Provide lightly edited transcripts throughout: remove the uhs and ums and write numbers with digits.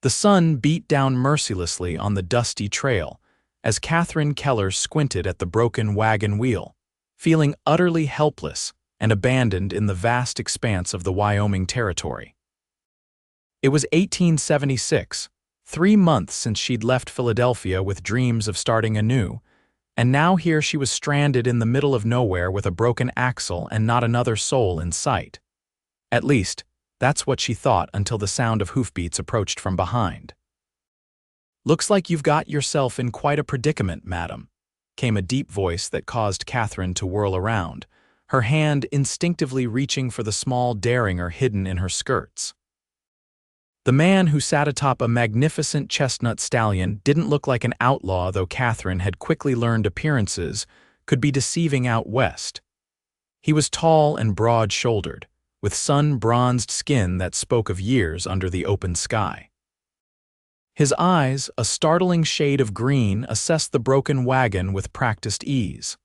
The sun beat down mercilessly on the dusty trail as Katherine Keller squinted at the broken wagon wheel, feeling utterly helpless and abandoned in the vast expanse of the Wyoming territory. It was 1876, 3 months since she'd left Philadelphia with dreams of starting anew, and now here she was stranded in the middle of nowhere with a broken axle and not another soul in sight. At least, that's what she thought until the sound of hoofbeats approached from behind. "Looks like you've got yourself in quite a predicament, madam," came a deep voice that caused Katherine to whirl around, her hand instinctively reaching for the small derringer hidden in her skirts. The man who sat atop a magnificent chestnut stallion didn't look like an outlaw, though Katherine had quickly learned appearances could be deceiving out west. He was tall and broad-shouldered, with sun-bronzed skin that spoke of years under the open sky. His eyes, a startling shade of green, assessed the broken wagon with practiced ease.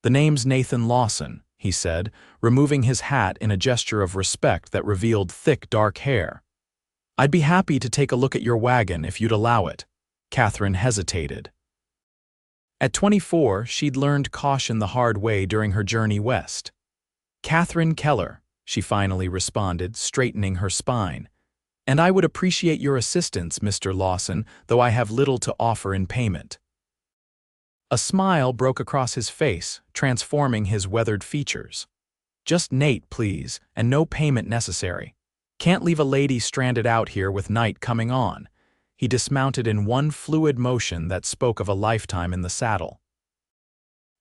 "The name's Nathan Lawson," he said, removing his hat in a gesture of respect that revealed thick, dark hair. "I'd be happy to take a look at your wagon if you'd allow it." Katherine hesitated. At 24, she'd learned caution the hard way during her journey west. "Katherine Keller," she finally responded, straightening her spine. "And I would appreciate your assistance, Mr. Lawson, though I have little to offer in payment." A smile broke across his face, transforming his weathered features. "Just Nate, please, and no payment necessary. Can't leave a lady stranded out here with night coming on." He dismounted in one fluid motion that spoke of a lifetime in the saddle.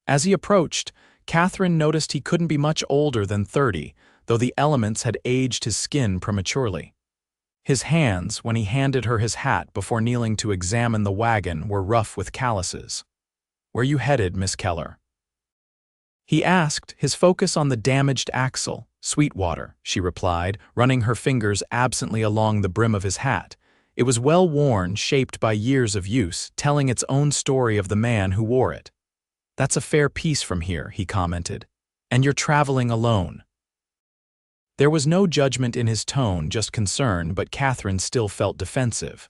As he approached, Katherine noticed he couldn't be much older than 30, though the elements had aged his skin prematurely. His hands, when he handed her his hat before kneeling to examine the wagon, were rough with calluses. "Where you headed, Miss Keller?" he asked, his focus on the damaged axle. "Sweetwater," she replied, running her fingers absently along the brim of his hat. It was well worn, shaped by years of use, telling its own story of the man who wore it. "That's a fair piece from here," he commented. "And you're traveling alone." There was no judgment in his tone, just concern, but Katherine still felt defensive.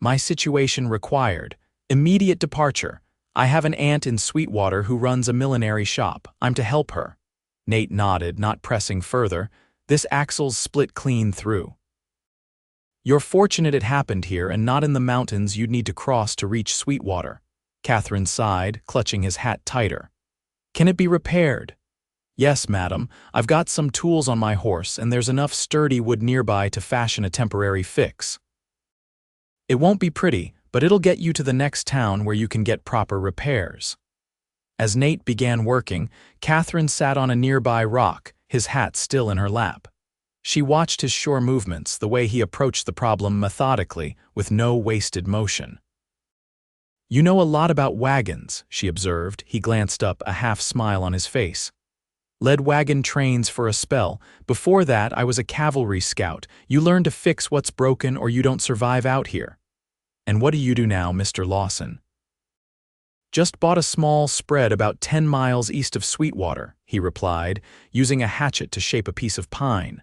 "My situation required immediate departure. I have an aunt in Sweetwater who runs a millinery shop. I'm to help her." Nate nodded, not pressing further. "This axle's split clean through." "You're fortunate it happened here and not in the mountains you'd need to cross to reach Sweetwater." Katherine sighed, clutching his hat tighter. "Can it be repaired?" "Yes, madam. I've got some tools on my horse, and there's enough sturdy wood nearby to fashion a temporary fix. It won't be pretty, but it'll get you to the next town where you can get proper repairs." As Nate began working, Katherine sat on a nearby rock, his hat still in her lap. She watched his sure movements, the way he approached the problem methodically, with no wasted motion. "You know a lot about wagons," she observed. He glanced up, a half-smile on his face. "Led wagon trains for a spell. Before that, I was a cavalry scout. You learn to fix what's broken or you don't survive out here." "And what do you do now, Mr. Lawson?" "Just bought a small spread about 10 miles east of Sweetwater," he replied, using a hatchet to shape a piece of pine.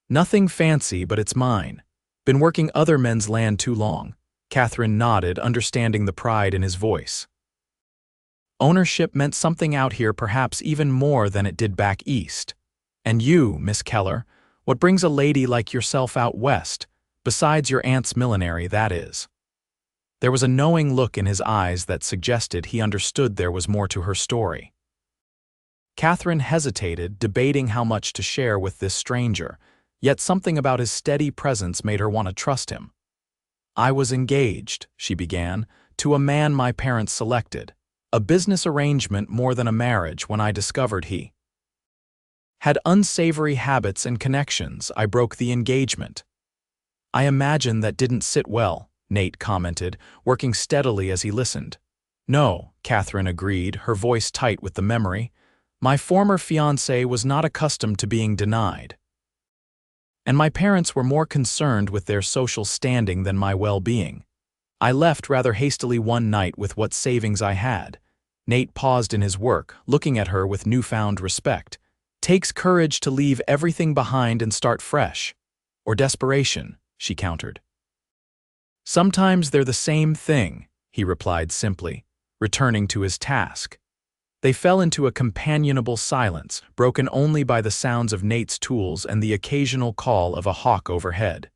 "Nothing fancy, but it's mine. Been working other men's land too long." Katherine nodded, understanding the pride in his voice. Ownership meant something out here, perhaps even more than it did back east. "And you, Miss Keller, what brings a lady like yourself out west, besides your aunt's millinery, that is?" There was a knowing look in his eyes that suggested he understood there was more to her story. Katherine hesitated, debating how much to share with this stranger, yet something about his steady presence made her want to trust him. "I was engaged," she began, "to a man my parents selected. A business arrangement more than a marriage when I discovered he had unsavory habits and connections. I broke the engagement." "I imagine that didn't sit well," Nate commented, working steadily as he listened. "No," Katherine agreed, her voice tight with the memory. "My former fiancé was not accustomed to being denied. And my parents were more concerned with their social standing than my well-being. I left rather hastily one night with what savings I had." Nate paused in his work, looking at her with newfound respect. "Takes courage to leave everything behind and start fresh." "Or desperation," she countered. Sometimes they're the same thing, he replied simply, returning to his task. They fell into a companionable silence, broken only by the sounds of Nate's tools and the occasional call of a hawk overhead.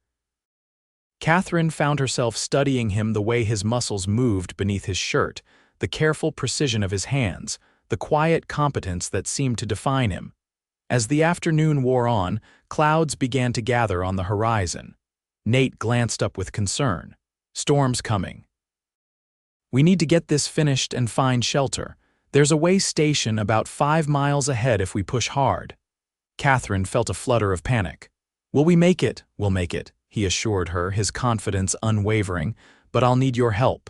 Katherine found herself studying him, the way his muscles moved beneath his shirt, the careful precision of his hands, the quiet competence that seemed to define him. As the afternoon wore on, clouds began to gather on the horizon. Nate glanced up with concern. Storm's coming. We need to get this finished and find shelter. There's a way station about 5 miles ahead if we push hard. Katherine felt a flutter of panic. Will we make it? We'll make it, he assured her, his confidence unwavering, but I'll need your help.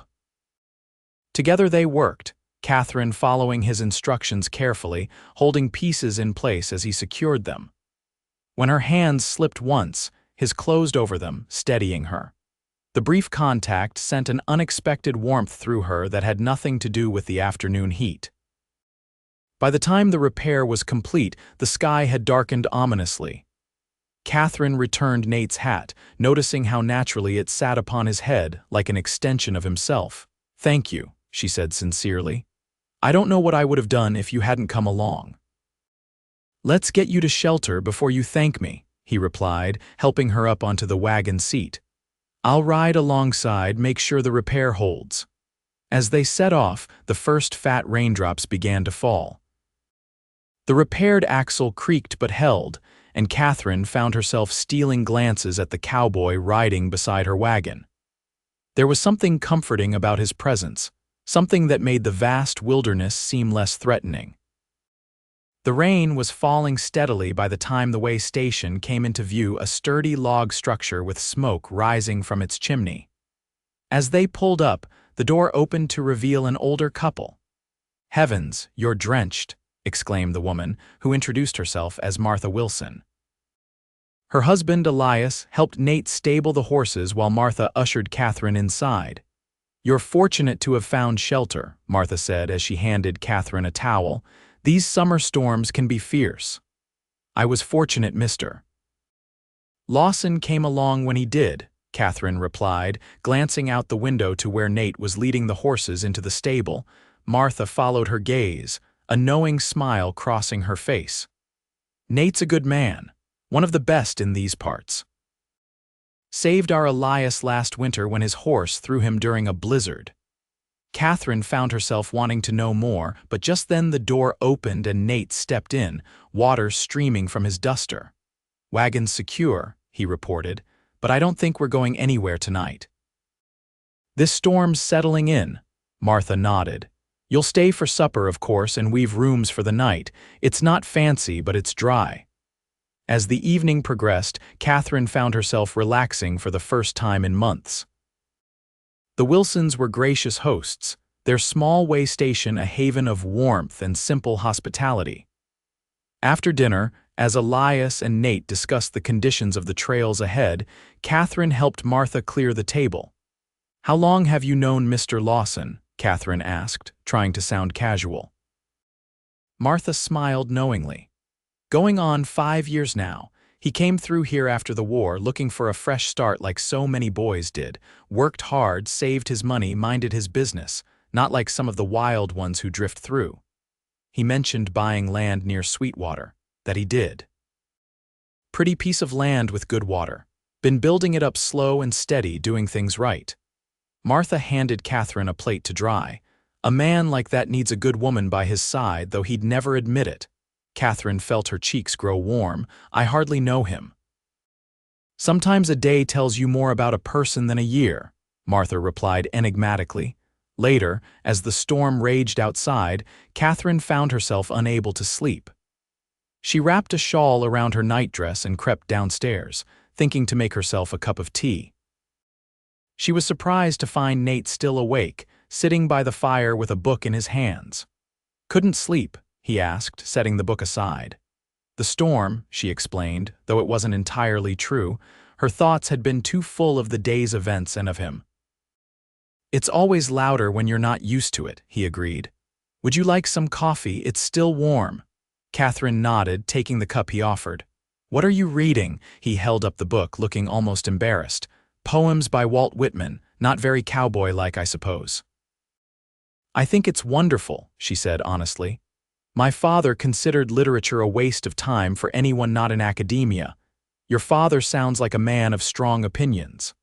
Together they worked, Katherine following his instructions carefully, holding pieces in place as he secured them. When her hands slipped once, his closed over them, steadying her. The brief contact sent an unexpected warmth through her that had nothing to do with the afternoon heat. By the time the repair was complete, the sky had darkened ominously. Katherine returned Nate's hat, noticing how naturally it sat upon his head like an extension of himself. "Thank you," she said sincerely. "I don't know what I would have done if you hadn't come along." "Let's get you to shelter before you thank me," he replied, helping her up onto the wagon seat. "I'll ride alongside, make sure the repair holds." As they set off, the first fat raindrops began to fall. The repaired axle creaked but held, and Katherine found herself stealing glances at the cowboy riding beside her wagon. There was something comforting about his presence, something that made the vast wilderness seem less threatening. The rain was falling steadily by the time the way station came into view, a sturdy log structure with smoke rising from its chimney. As they pulled up, the door opened to reveal an older couple. "Heavens, you're drenched," exclaimed the woman, who introduced herself as Martha Wilson. Her husband, Elias, helped Nate stable the horses while Martha ushered Katherine inside. "You're fortunate to have found shelter," Martha said as she handed Katherine a towel. "These summer storms can be fierce." "I was fortunate, mister." "Lawson came along when he did," Katherine replied, glancing out the window to where Nate was leading the horses into the stable. Martha followed her gaze, a knowing smile crossing her face. "Nate's a good man, one of the best in these parts. Saved our Elias last winter when his horse threw him during a blizzard." Katherine found herself wanting to know more, but just then the door opened and Nate stepped in, water streaming from his duster. "Wagon's secure," he reported, "but I don't think we're going anywhere tonight." "This storm's settling in," Martha nodded. "You'll stay for supper, of course, and we've rooms for the night. It's not fancy, but it's dry." As the evening progressed, Katherine found herself relaxing for the first time in months. The Wilsons were gracious hosts, their small way station a haven of warmth and simple hospitality. After dinner, as Elias and Nate discussed the conditions of the trails ahead, Katherine helped Martha clear the table. "How long have you known Mr. Lawson?" Katherine asked, trying to sound casual. Martha smiled knowingly. "Going on 5 years now. He came through here after the war, looking for a fresh start like so many boys did. Worked hard, saved his money, minded his business, not like some of the wild ones who drift through." He mentioned buying land near Sweetwater. That he did. "Pretty piece of land with good water. Been building it up slow and steady, doing things right." Martha handed Katherine a plate to dry. A man like that needs a good woman by his side, though he'd never admit it. Katherine felt her cheeks grow warm. "I hardly know him." "Sometimes a day tells you more about a person than a year," Martha replied enigmatically. Later, as the storm raged outside, Katherine found herself unable to sleep. She wrapped a shawl around her nightdress and crept downstairs, thinking to make herself a cup of tea. She was surprised to find Nate still awake, sitting by the fire with a book in his hands. "Couldn't sleep?" he asked, setting the book aside. "The storm," she explained, though it wasn't entirely true. Her thoughts had been too full of the day's events and of him. "It's always louder when you're not used to it," he agreed. "Would you like some coffee? It's still warm." Katherine nodded, taking the cup he offered. "What are you reading?" He held up the book, looking almost embarrassed. "Poems by Walt Whitman. Not very cowboy-like, I suppose. I think it's wonderful, she said honestly. My father considered literature a waste of time for anyone not in academia. Your father sounds like a man of strong opinions.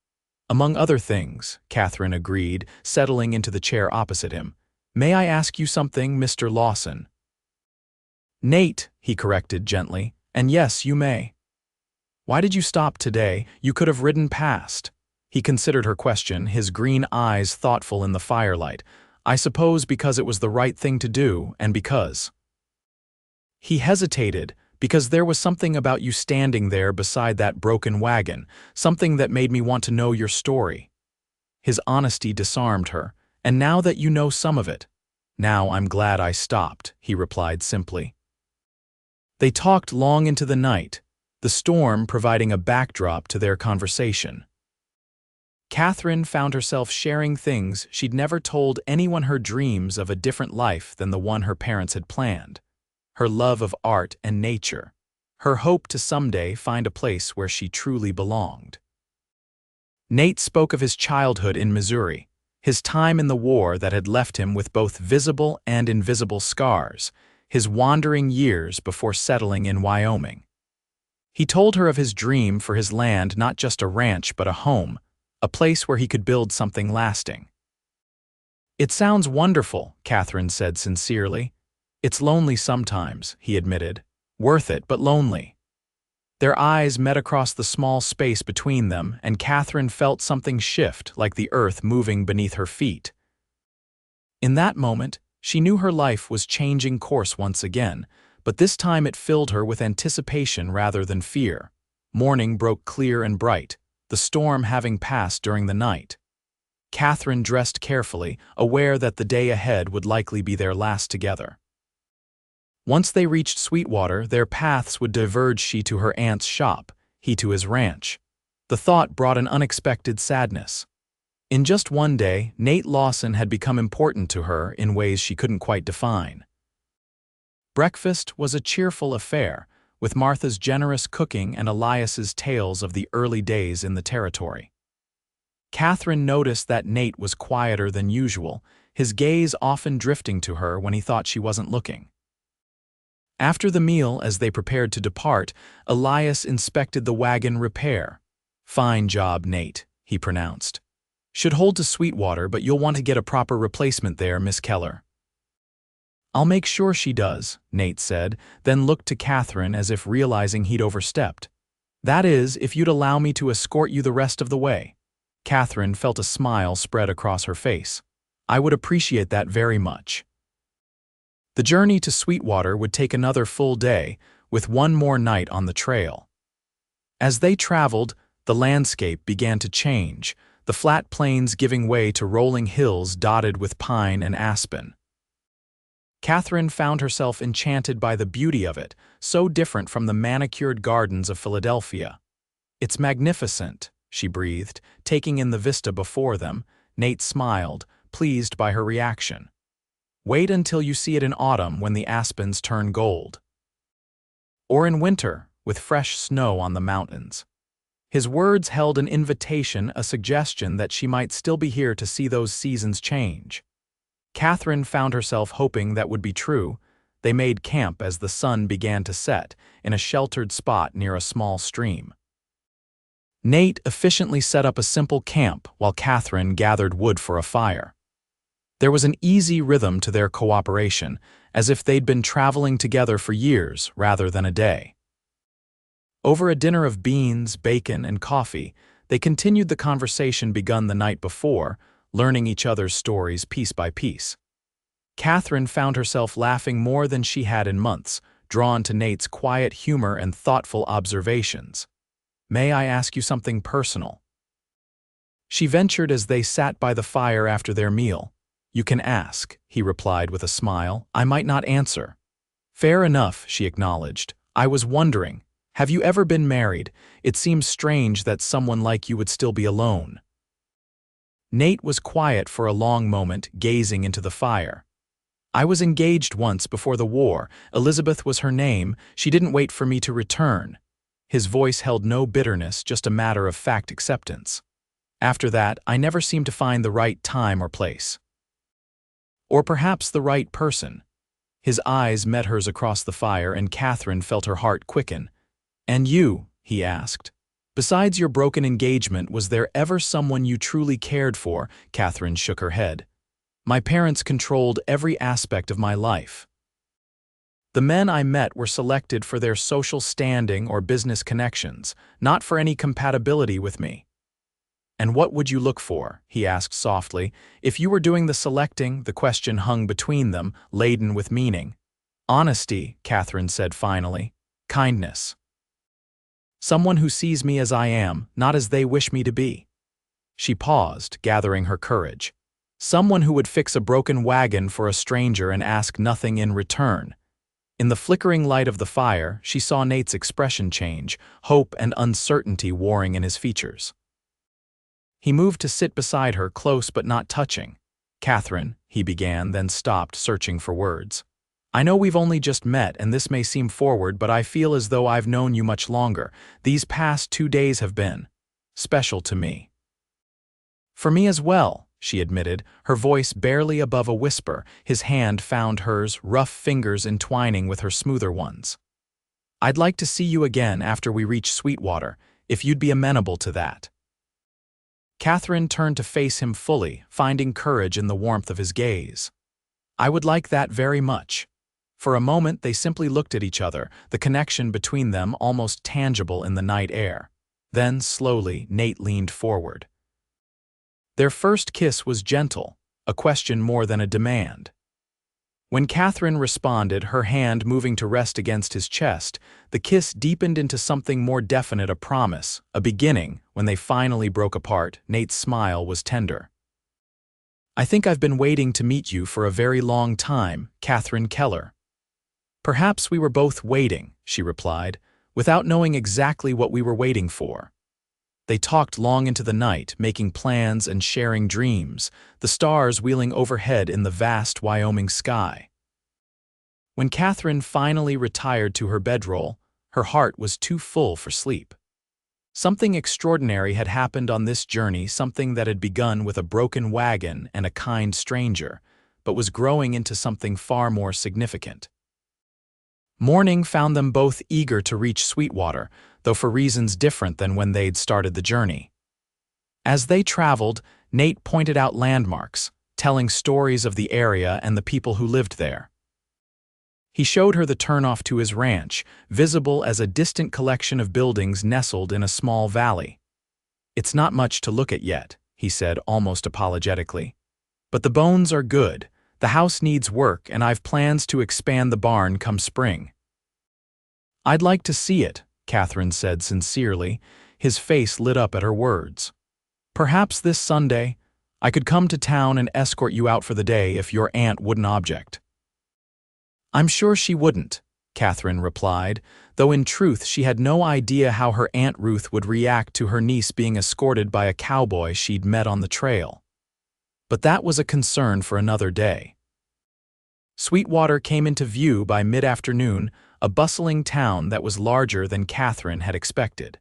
Among other things, Katherine agreed, settling into the chair opposite him. May I ask you something, Mr. Lawson? Nate, he corrected gently, and yes, you may. Why did you stop today? You could have ridden past. He considered her question, his green eyes thoughtful in the firelight. I suppose because it was the right thing to do, and because. He hesitated, because there was something about you standing there beside that broken wagon, something that made me want to know your story. His honesty disarmed her, and now that you know some of it, now I'm glad I stopped, he replied simply. They talked long into the night, the storm providing a backdrop to their conversation. Katherine found herself sharing things she'd never told anyone, her dreams of a different life than the one her parents had planned, her love of art and nature, her hope to someday find a place where she truly belonged. Nate spoke of his childhood in Missouri, his time in the war that had left him with both visible and invisible scars, his wandering years before settling in Wyoming. He told her of his dream for his land, not just a ranch but a home, a place where he could build something lasting. It sounds wonderful, Katherine said sincerely. It's lonely sometimes, he admitted. Worth it, but lonely. Their eyes met across the small space between them, and Katherine felt something shift, like the earth moving beneath her feet. In that moment, she knew her life was changing course once again, but this time it filled her with anticipation rather than fear. Morning broke clear and bright, the storm having passed during the night. Katherine dressed carefully, aware that the day ahead would likely be their last together. Once they reached Sweetwater, their paths would diverge, she to her aunt's shop, he to his ranch. The thought brought an unexpected sadness. In just one day, Nate Lawson had become important to her in ways she couldn't quite define. Breakfast was a cheerful affair, with Martha's generous cooking and Elias's tales of the early days in the territory. Katherine noticed that Nate was quieter than usual, his gaze often drifting to her when he thought she wasn't looking. After the meal, as they prepared to depart, Elias inspected the wagon repair. Fine job, Nate, he pronounced. Should hold to Sweetwater, but you'll want to get a proper replacement there, Miss Keller. I'll make sure she does, Nate said, then looked to Katherine as if realizing he'd overstepped. That is, if you'd allow me to escort you the rest of the way. Katherine felt a smile spread across her face. I would appreciate that very much. The journey to Sweetwater would take another full day, with one more night on the trail. As they traveled, the landscape began to change, the flat plains giving way to rolling hills dotted with pine and aspen. Katherine found herself enchanted by the beauty of it, so different from the manicured gardens of Philadelphia. It's magnificent, she breathed, taking in the vista before them. Nate smiled, pleased by her reaction. Wait until you see it in autumn when the aspens turn gold. Or in winter, with fresh snow on the mountains. His words held an invitation, a suggestion that she might still be here to see those seasons change. Katherine found herself hoping that would be true. They made camp as the sun began to set, in a sheltered spot near a small stream. Nate efficiently set up a simple camp while Katherine gathered wood for a fire. There was an easy rhythm to their cooperation, as if they'd been traveling together for years rather than a day. Over a dinner of beans, bacon, and coffee, they continued the conversation begun the night before, learning each other's stories piece by piece. Katherine found herself laughing more than she had in months, drawn to Nate's quiet humor and thoughtful observations. May I ask you something personal? She ventured as they sat by the fire after their meal. You can ask, he replied with a smile. I might not answer. Fair enough, she acknowledged. I was wondering, have you ever been married? It seems strange that someone like you would still be alone. Nate was quiet for a long moment, gazing into the fire. I was engaged once before the war. Elizabeth was her name. She didn't wait for me to return. His voice held no bitterness, just a matter-of-fact acceptance. After that, I never seemed to find the right time or place. Or perhaps the right person. His eyes met hers across the fire, and Katherine felt her heart quicken. "And you?" he asked. "Besides your broken engagement, was there ever someone you truly cared for?" Katherine shook her head. "My parents controlled every aspect of my life. The men I met were selected for their social standing or business connections, not for any compatibility with me." "And what would you look for?" he asked softly. If you were doing the selecting, the question hung between them, laden with meaning. "Honesty," Katherine said finally. "Kindness. Someone who sees me as I am, not as they wish me to be." She paused, gathering her courage. "Someone who would fix a broken wagon for a stranger and ask nothing in return." In the flickering light of the fire, she saw Nate's expression change, hope and uncertainty warring in his features. He moved to sit beside her, close but not touching. "Katherine," he began, then stopped, searching for words. "I know we've only just met, and this may seem forward, but I feel as though I've known you much longer. These past 2 days have been special to me." "For me as well," she admitted, her voice barely above a whisper. His hand found hers, rough fingers entwining with her smoother ones. "I'd like to see you again after we reach Sweetwater, if you'd be amenable to that." Katherine turned to face him fully, finding courage in the warmth of his gaze. "I would like that very much." For a moment they simply looked at each other, the connection between them almost tangible in the night air. Then, slowly, Nate leaned forward. Their first kiss was gentle, a question more than a demand. When Katherine responded, her hand moving to rest against his chest, the kiss deepened into something more definite, a promise, a beginning. When they finally broke apart, Nate's smile was tender. "I think I've been waiting to meet you for a very long time, Katherine Keller." "Perhaps we were both waiting," she replied, "without knowing exactly what we were waiting for." They talked long into the night, making plans and sharing dreams, the stars wheeling overhead in the vast Wyoming sky. When Katherine finally retired to her bedroll, her heart was too full for sleep. Something extraordinary had happened on this journey, something that had begun with a broken wagon and a kind stranger, but was growing into something far more significant. Morning found them both eager to reach Sweetwater, though for reasons different than when they'd started the journey. As they traveled, Nate pointed out landmarks, telling stories of the area and the people who lived there. He showed her the turnoff to his ranch, visible as a distant collection of buildings nestled in a small valley. "It's not much to look at yet," he said almost apologetically. "But the bones are good. The house needs work, and I've plans to expand the barn come spring." "I'd like to see it," Katherine said sincerely. His face lit up at her words. "Perhaps this Sunday, I could come to town and escort you out for the day if your aunt wouldn't object." "I'm sure she wouldn't," Katherine replied, though in truth she had no idea how her Aunt Ruth would react to her niece being escorted by a cowboy she'd met on the trail. But that was a concern for another day. Sweetwater came into view by mid-afternoon, a bustling town that was larger than Katherine had expected.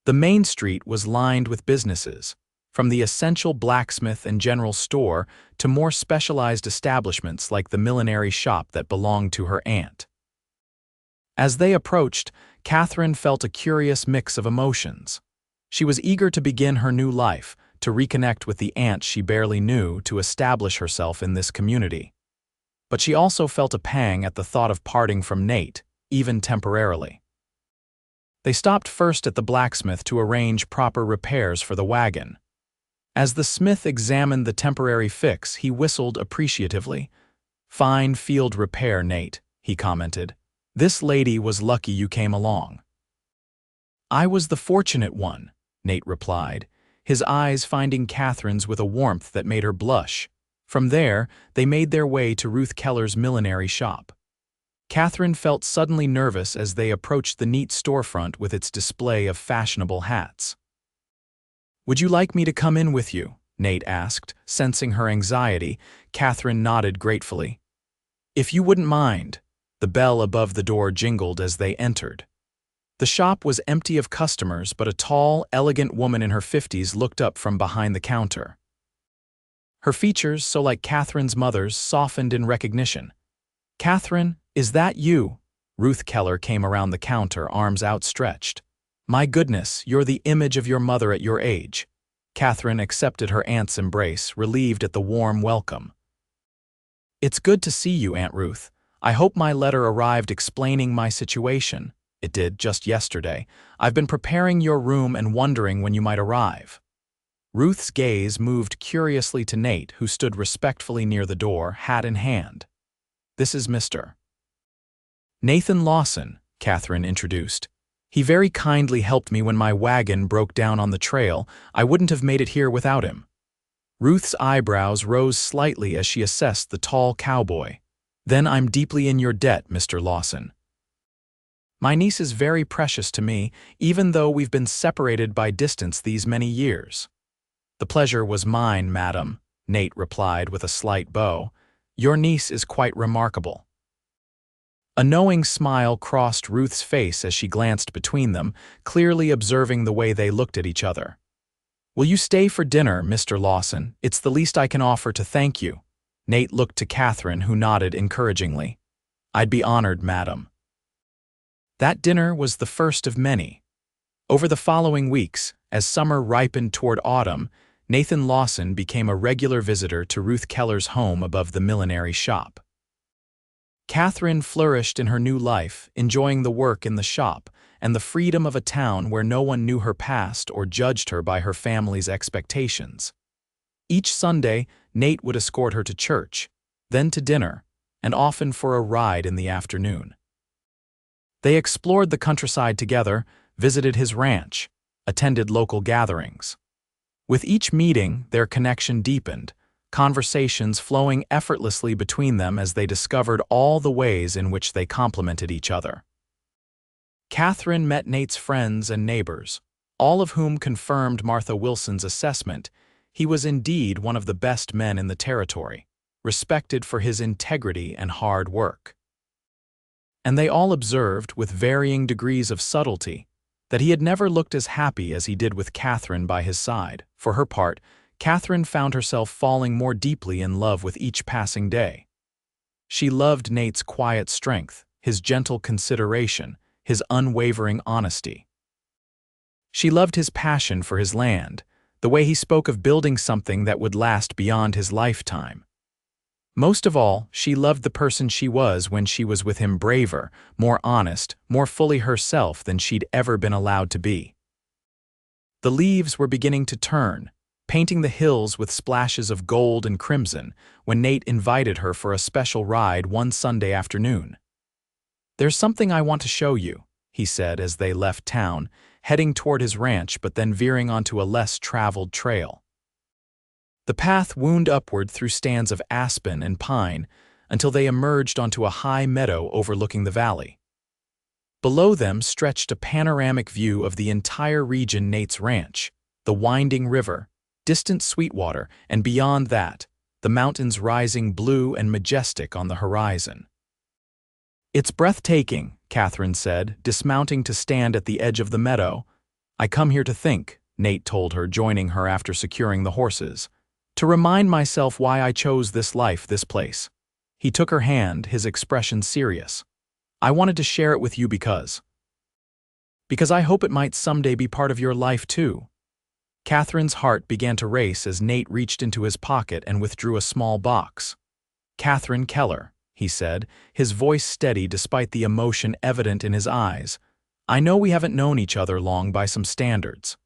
The main street was lined with businesses, from the essential blacksmith and general store to more specialized establishments like the millinery shop that belonged to her aunt. As they approached, Katherine felt a curious mix of emotions. She was eager to begin her new life, to reconnect with the aunt she barely knew, to establish herself in this community. But she also felt a pang at the thought of parting from Nate, even temporarily. They stopped first at the blacksmith to arrange proper repairs for the wagon. As the smith examined the temporary fix, he whistled appreciatively. "Fine field repair, Nate," he commented. "This lady was lucky you came along." "I was the fortunate one," Nate replied, his eyes finding Katherine's with a warmth that made her blush. From there, they made their way to Ruth Keller's millinery shop. Katherine felt suddenly nervous as they approached the neat storefront with its display of fashionable hats. "Would you like me to come in with you?" Nate asked, sensing her anxiety. Katherine nodded gratefully. "If you wouldn't mind." The bell above the door jingled as they entered. The shop was empty of customers, but a tall, elegant woman in her 50s looked up from behind the counter. Her features, so like Catherine's mother's, softened in recognition. "Katherine, is that you?" Ruth Keller came around the counter, arms outstretched. "My goodness, you're the image of your mother at your age." Katherine accepted her aunt's embrace, relieved at the warm welcome. "It's good to see you, Aunt Ruth. I hope my letter arrived explaining my situation." "It did, just yesterday. I've been preparing your room and wondering when you might arrive." Ruth's gaze moved curiously to Nate, who stood respectfully near the door, hat in hand. "This is Mr. Nathan Lawson," Katherine introduced. "He very kindly helped me when my wagon broke down on the trail. I wouldn't have made it here without him." Ruth's eyebrows rose slightly as she assessed the tall cowboy. "Then I'm deeply in your debt, Mr. Lawson. My niece is very precious to me, even though we've been separated by distance these many years." "The pleasure was mine, madam," Nate replied with a slight bow. "Your niece is quite remarkable." A knowing smile crossed Ruth's face as she glanced between them, clearly observing the way they looked at each other. "Will you stay for dinner, Mr. Lawson? It's the least I can offer to thank you." Nate looked to Katherine, who nodded encouragingly. "I'd be honored, madam." That dinner was the first of many. Over the following weeks, as summer ripened toward autumn, Nathan Lawson became a regular visitor to Ruth Keller's home above the millinery shop. Katherine flourished in her new life, enjoying the work in the shop and the freedom of a town where no one knew her past or judged her by her family's expectations. Each Sunday, Nate would escort her to church, then to dinner, and often for a ride in the afternoon. They explored the countryside together, visited his ranch, attended local gatherings. With each meeting, their connection deepened, conversations flowing effortlessly between them as they discovered all the ways in which they complemented each other. Katherine met Nate's friends and neighbors, all of whom confirmed Martha Wilson's assessment. He was indeed one of the best men in the territory, respected for his integrity and hard work. And they all observed, with varying degrees of subtlety, that he had never looked as happy as he did with Katherine by his side. For her part, Katherine found herself falling more deeply in love with each passing day. She loved Nate's quiet strength, his gentle consideration, his unwavering honesty. She loved his passion for his land, the way he spoke of building something that would last beyond his lifetime. Most of all, she loved the person she was when she was with him, braver, more honest, more fully herself than she'd ever been allowed to be. The leaves were beginning to turn, painting the hills with splashes of gold and crimson, when Nate invited her for a special ride one Sunday afternoon. "There's something I want to show you," he said as they left town, heading toward his ranch but then veering onto a less traveled trail. The path wound upward through stands of aspen and pine until they emerged onto a high meadow overlooking the valley. Below them stretched a panoramic view of the entire region: Nate's ranch, the winding river, distant Sweetwater, and beyond that, the mountains rising blue and majestic on the horizon. "It's breathtaking," Katherine said, dismounting to stand at the edge of the meadow. "I come here to think," Nate told her, joining her after securing the horses. "To remind myself why I chose this life, this place." He took her hand, his expression serious. "I wanted to share it with you because I hope it might someday be part of your life too." Katherine's heart began to race as Nate reached into his pocket and withdrew a small box. "Katherine Keller," he said, his voice steady despite the emotion evident in his eyes. "I know we haven't known each other long by some standards,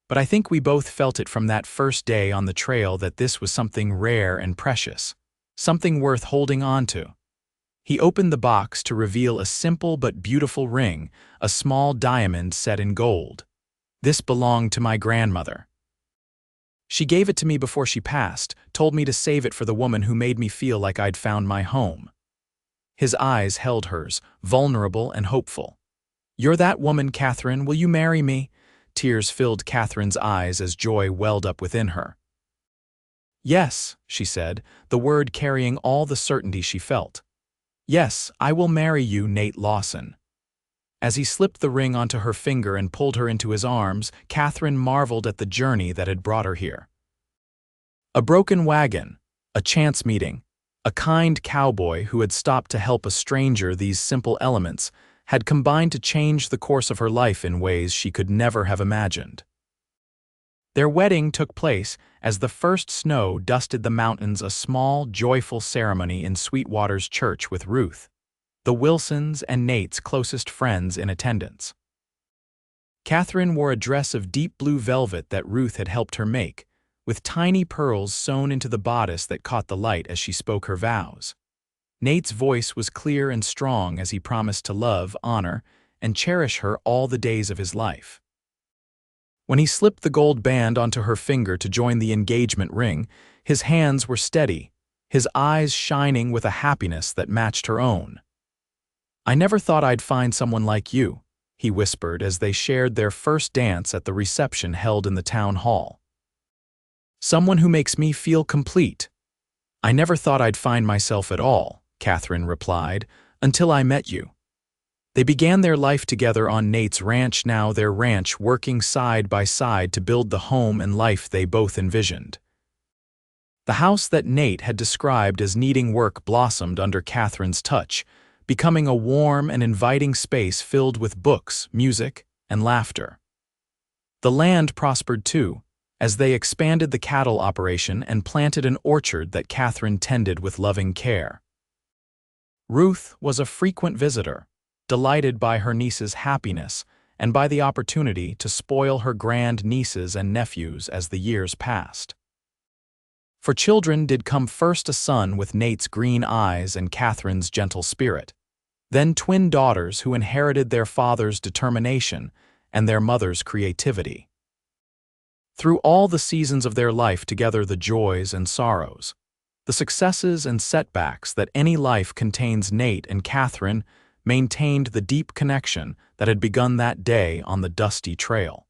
but I think we both felt it from that first day on the trail that this was something rare and precious, something worth holding on to." He opened the box to reveal a simple but beautiful ring, a small diamond set in gold. "This belonged to my grandmother. She gave it to me before she passed, told me to save it for the woman who made me feel like I'd found my home." His eyes held hers, vulnerable and hopeful. "You're that woman, Katherine. Will you marry me?" Tears filled Katherine's eyes as joy welled up within her. "Yes," she said, the word carrying all the certainty she felt. "Yes, I will marry you, Nate Lawson." As he slipped the ring onto her finger and pulled her into his arms, Katherine marveled at the journey that had brought her here. A broken wagon, a chance meeting, a kind cowboy who had stopped to help a stranger, these simple elements had combined to change the course of her life in ways she could never have imagined. Their wedding took place as the first snow dusted the mountains, a small, joyful ceremony in Sweetwater's church with Ruth, the Wilsons and Nate's closest friends, in attendance. Katherine wore a dress of deep blue velvet that Ruth had helped her make, with tiny pearls sewn into the bodice that caught the light as she spoke her vows. Nate's voice was clear and strong as he promised to love, honor, and cherish her all the days of his life. When he slipped the gold band onto her finger to join the engagement ring, his hands were steady, his eyes shining with a happiness that matched her own. "I never thought I'd find someone like you," he whispered as they shared their first dance at the reception held in the town hall. "Someone who makes me feel complete." "I never thought I'd find myself at all," Katherine replied, "until I met you." They began their life together on Nate's ranch, now their ranch, working side by side to build the home and life they both envisioned. The house that Nate had described as needing work blossomed under Katherine's touch, becoming a warm and inviting space filled with books, music, and laughter. The land prospered too, as they expanded the cattle operation and planted an orchard that Katherine tended with loving care. Ruth was a frequent visitor, delighted by her niece's happiness and by the opportunity to spoil her grand-nieces and nephews as the years passed. For children did come first a son with Nate's green eyes and Katherine's gentle spirit, then twin daughters who inherited their father's determination and their mother's creativity. Through all the seasons of their life together, the joys and sorrows, the successes and setbacks that any life contains, Nate and Katherine maintained the deep connection that had begun that day on the dusty trail.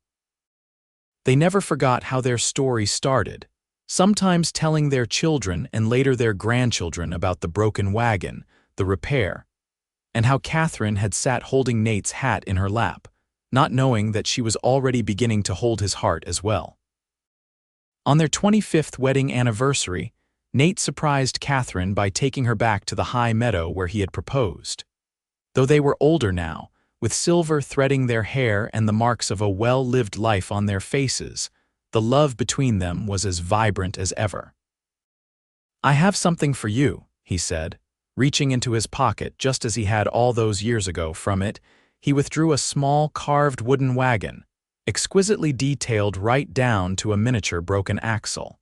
They never forgot how their story started, sometimes telling their children and later their grandchildren about the broken wagon, the repair, and how Katherine had sat holding Nate's hat in her lap, not knowing that she was already beginning to hold his heart as well. On their 25th wedding anniversary, Nate surprised Katherine by taking her back to the high meadow where he had proposed. Though they were older now, with silver threading their hair and the marks of a well-lived life on their faces, the love between them was as vibrant as ever. "I have something for you," he said, reaching into his pocket just as he had all those years ago. From it, he withdrew a small carved wooden wagon, exquisitely detailed right down to a miniature broken axle.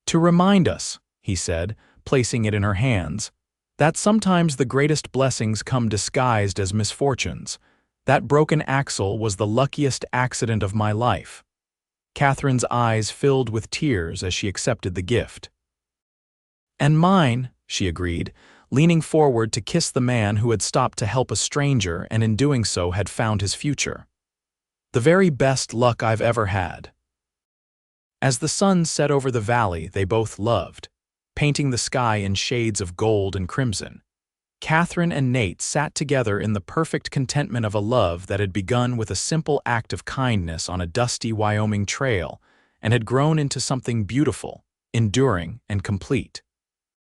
"To remind us," he said, placing it in her hands, "that sometimes the greatest blessings come disguised as misfortunes. That broken axle was the luckiest accident of my life." Katherine's eyes filled with tears as she accepted the gift. "And mine," she agreed, leaning forward to kiss the man who had stopped to help a stranger and in doing so had found his future. "The very best luck I've ever had." As the sun set over the valley they both loved, painting the sky in shades of gold and crimson, Katherine and Nate sat together in the perfect contentment of a love that had begun with a simple act of kindness on a dusty Wyoming trail and had grown into something beautiful, enduring, and complete.